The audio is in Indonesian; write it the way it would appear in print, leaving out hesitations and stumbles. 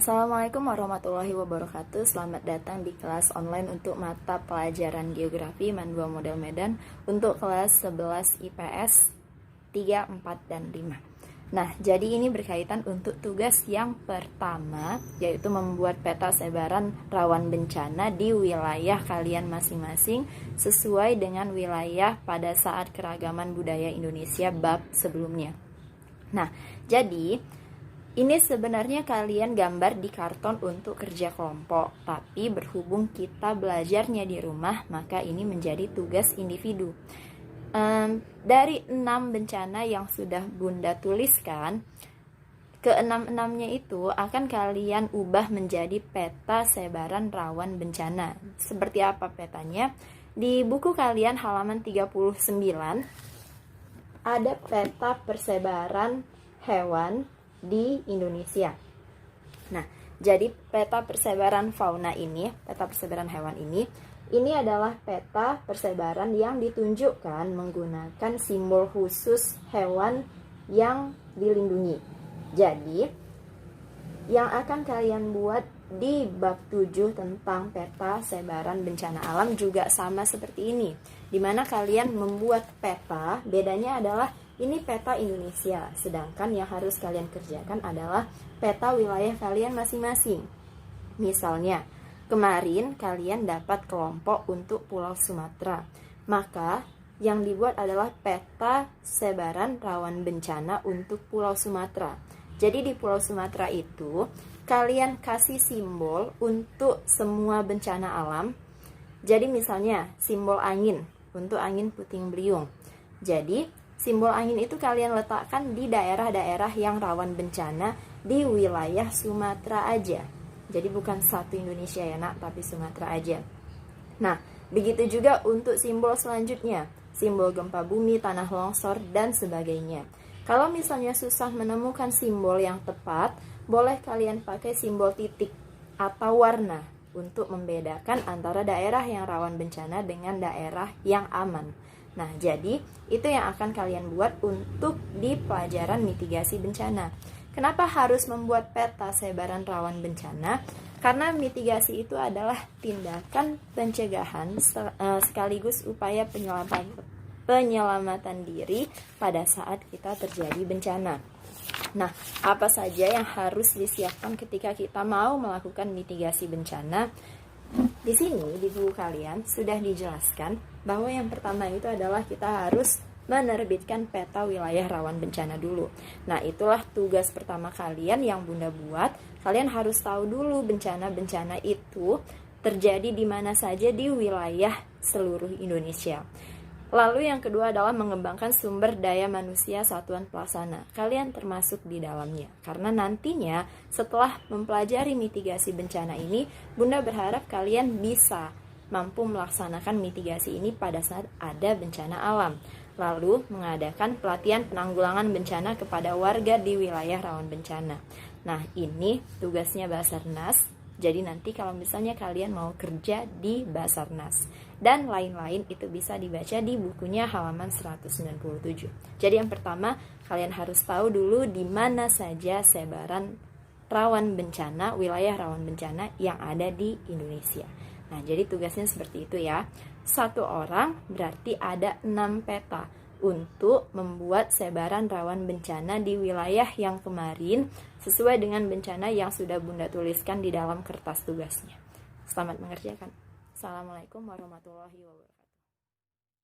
Assalamualaikum warahmatullahi wabarakatuh. Selamat datang di kelas online untuk mata pelajaran Geografi Mandua Model Medan untuk kelas 11 IPS 3, 4, dan 5. Nah, jadi ini berkaitan untuk tugas yang pertama, yaitu membuat peta sebaran rawan bencana di wilayah kalian masing-masing sesuai dengan wilayah pada saat keragaman budaya Indonesia bab sebelumnya. Nah, jadi ini sebenarnya kalian gambar di karton untuk kerja kelompok, tapi berhubung kita belajarnya di rumah, maka ini menjadi tugas individu. Dari 6 bencana yang sudah Bunda tuliskan, ke-6-6-nya itu akan kalian ubah menjadi peta sebaran rawan bencana. Seperti apa petanya? Di buku kalian halaman 39 ada peta persebaran hewan di Indonesia. Nah, jadi peta persebaran fauna ini, peta persebaran hewan ini adalah peta persebaran yang ditunjukkan menggunakan simbol khusus hewan yang dilindungi. Jadi, yang akan kalian buat di bab 7 tentang peta sebaran bencana alam juga sama seperti ini, dimana kalian membuat peta, bedanya adalah ini peta Indonesia, sedangkan yang harus kalian kerjakan adalah peta wilayah kalian masing-masing. Misalnya, kemarin kalian dapat kelompok untuk Pulau Sumatera, maka yang dibuat adalah peta sebaran rawan bencana untuk Pulau Sumatera. Jadi di Pulau Sumatera itu, kalian kasih simbol untuk semua bencana alam. Jadi misalnya, simbol angin, untuk angin puting beliung. Jadi, simbol angin itu kalian letakkan di daerah-daerah yang rawan bencana di wilayah Sumatera aja. Jadi bukan satu Indonesia ya nak, tapi Sumatera aja. Nah, begitu juga untuk simbol selanjutnya, simbol gempa bumi, tanah longsor, dan sebagainya. Kalau misalnya susah menemukan simbol yang tepat, boleh kalian pakai simbol titik atau warna untuk membedakan antara daerah yang rawan bencana dengan daerah yang aman. Nah, jadi itu yang akan kalian buat untuk di pelajaran mitigasi bencana. Kenapa harus membuat peta sebaran rawan bencana? Karena mitigasi itu adalah tindakan pencegahan sekaligus upaya penyelamatan diri pada saat kita terjadi bencana. Nah, apa saja yang harus disiapkan ketika kita mau melakukan mitigasi bencana? Di sini di buku kalian sudah dijelaskan bahwa yang pertama itu adalah kita harus menerbitkan peta wilayah rawan bencana dulu. Nah, itulah tugas pertama kalian yang Bunda buat. Kalian harus tahu dulu bencana-bencana itu terjadi di mana saja di wilayah seluruh Indonesia. Lalu yang kedua adalah mengembangkan sumber daya manusia satuan pelaksana. Kalian termasuk di dalamnya. Karena nantinya setelah mempelajari mitigasi bencana ini, Bunda berharap kalian bisa mampu melaksanakan mitigasi ini pada saat ada bencana alam. Lalu mengadakan pelatihan penanggulangan bencana kepada warga di wilayah rawan bencana. Nah, ini tugasnya Basarnas. Jadi nanti kalau misalnya kalian mau kerja di Basarnas dan lain-lain itu bisa dibaca di bukunya halaman 197. Jadi yang pertama kalian harus tahu dulu di mana saja sebaran rawan bencana, wilayah rawan bencana yang ada di Indonesia. Nah, jadi tugasnya seperti itu ya. Satu orang berarti ada 6 peta untuk membuat sebaran rawan bencana di wilayah yang kemarin sesuai dengan bencana yang sudah Bunda tuliskan di dalam kertas tugasnya. Selamat mengerjakan. Assalamualaikum warahmatullahi wabarakatuh.